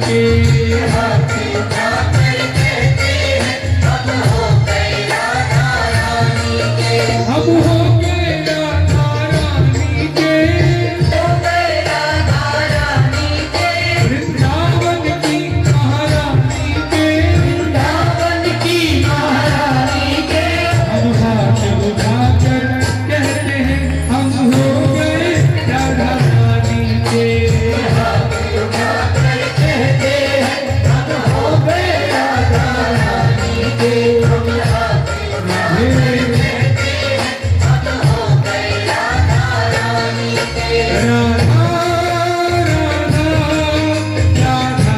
के हाथ उठाकर कहते हैं हम हो गए राधा रानी के। हम हो गए राधा रानी के, हो गए राधा रानी के। वृंदावन की महारानी के, वृंदावन की महारानी के। हम हाथ उठाकर कहते हैं हम हो गए राधा रानी के। हाथ उठाकर कहते हैं हम हो गए राधा रानी के। हम हाथ उठाकर कहते हैं हम हो गए राधा रानी के। राधा राधा राधा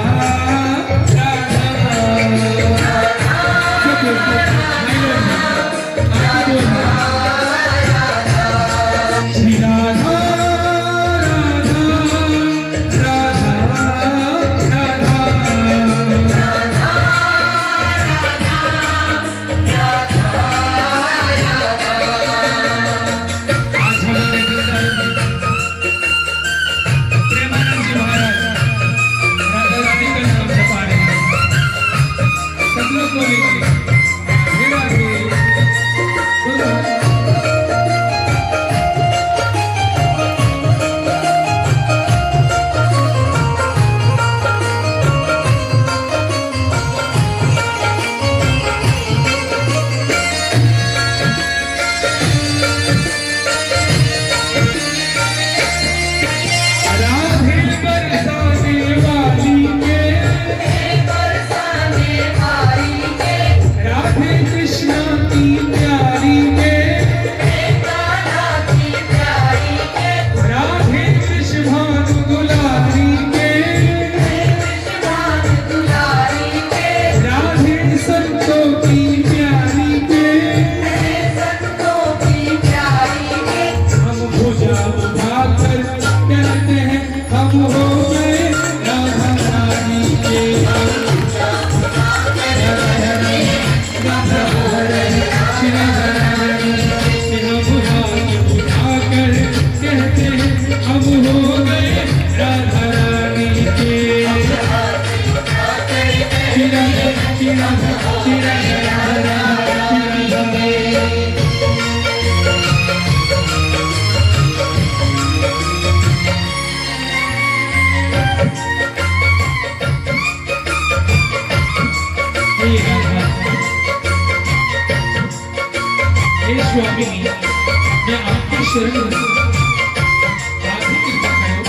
श्री राधा प्रेमानंद जी महाराज राधा रानी का नाम जपा रहे हैं सब लोग बोलेंगे हे राधे बोलो। राधे बरसाने वाली के, बरसाने वाली के। राधे कृष्णा की प्यारी के, राधा की प्यारी के। राधे कृष्ण भानु दुलारी के, कृष्ण दुलारी के। राधे संतों की प्यारी के। संतों की प्यारी के। हम भुजा उठाकर कहते हैं हम हो गए राधा रानी के। हम हो गए राधा रानी के। हे राधा, हे स्वामिनी, मैं आपके शरण में हूँ। आप ही कृपा करो।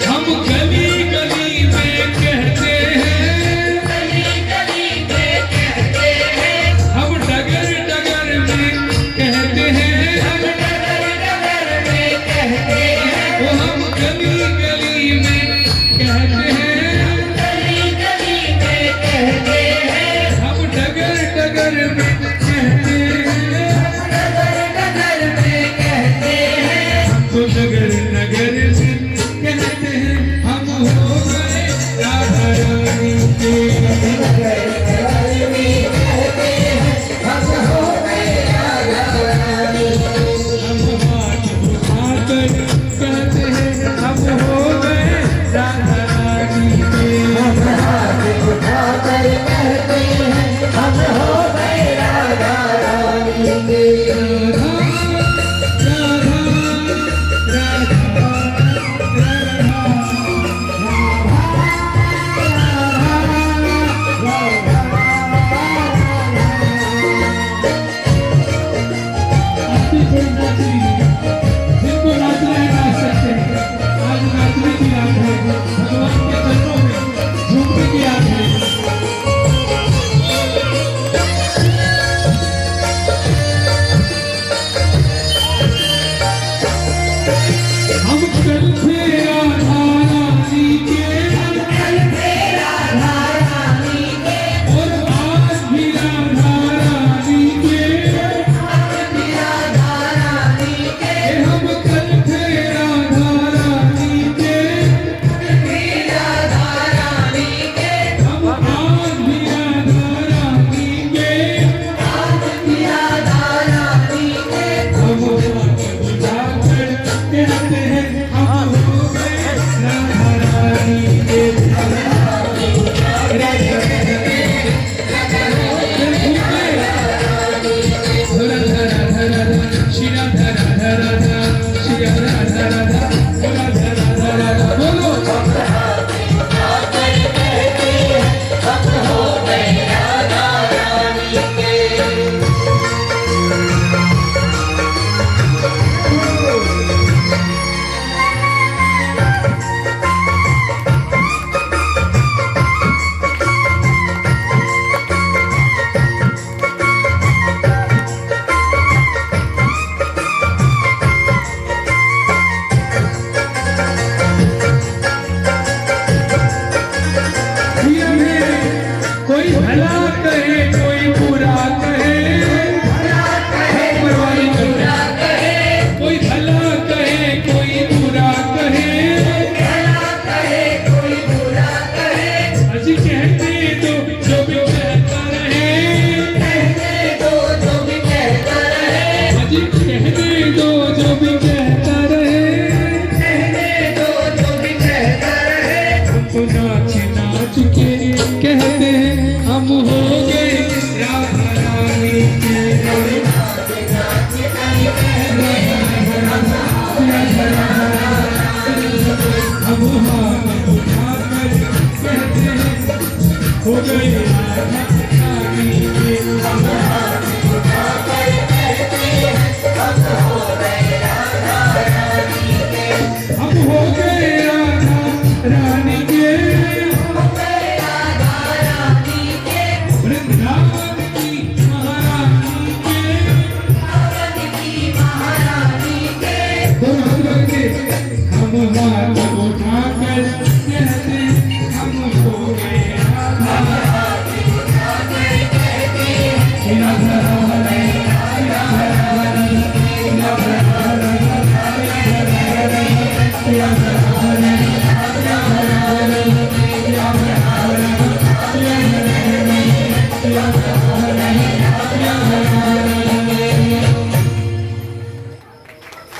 हम गली गली में कहते हैं, गली गली में कहते हैं। हम डगर डगर में कहते हैं, डगर डगर में कहते हैं। वो हम गली गली में कहते हैं, गली गली में कहते हैं। हम डगर डगर में कहते हैं, डगर डगर में कहते हैं। हम तो डगर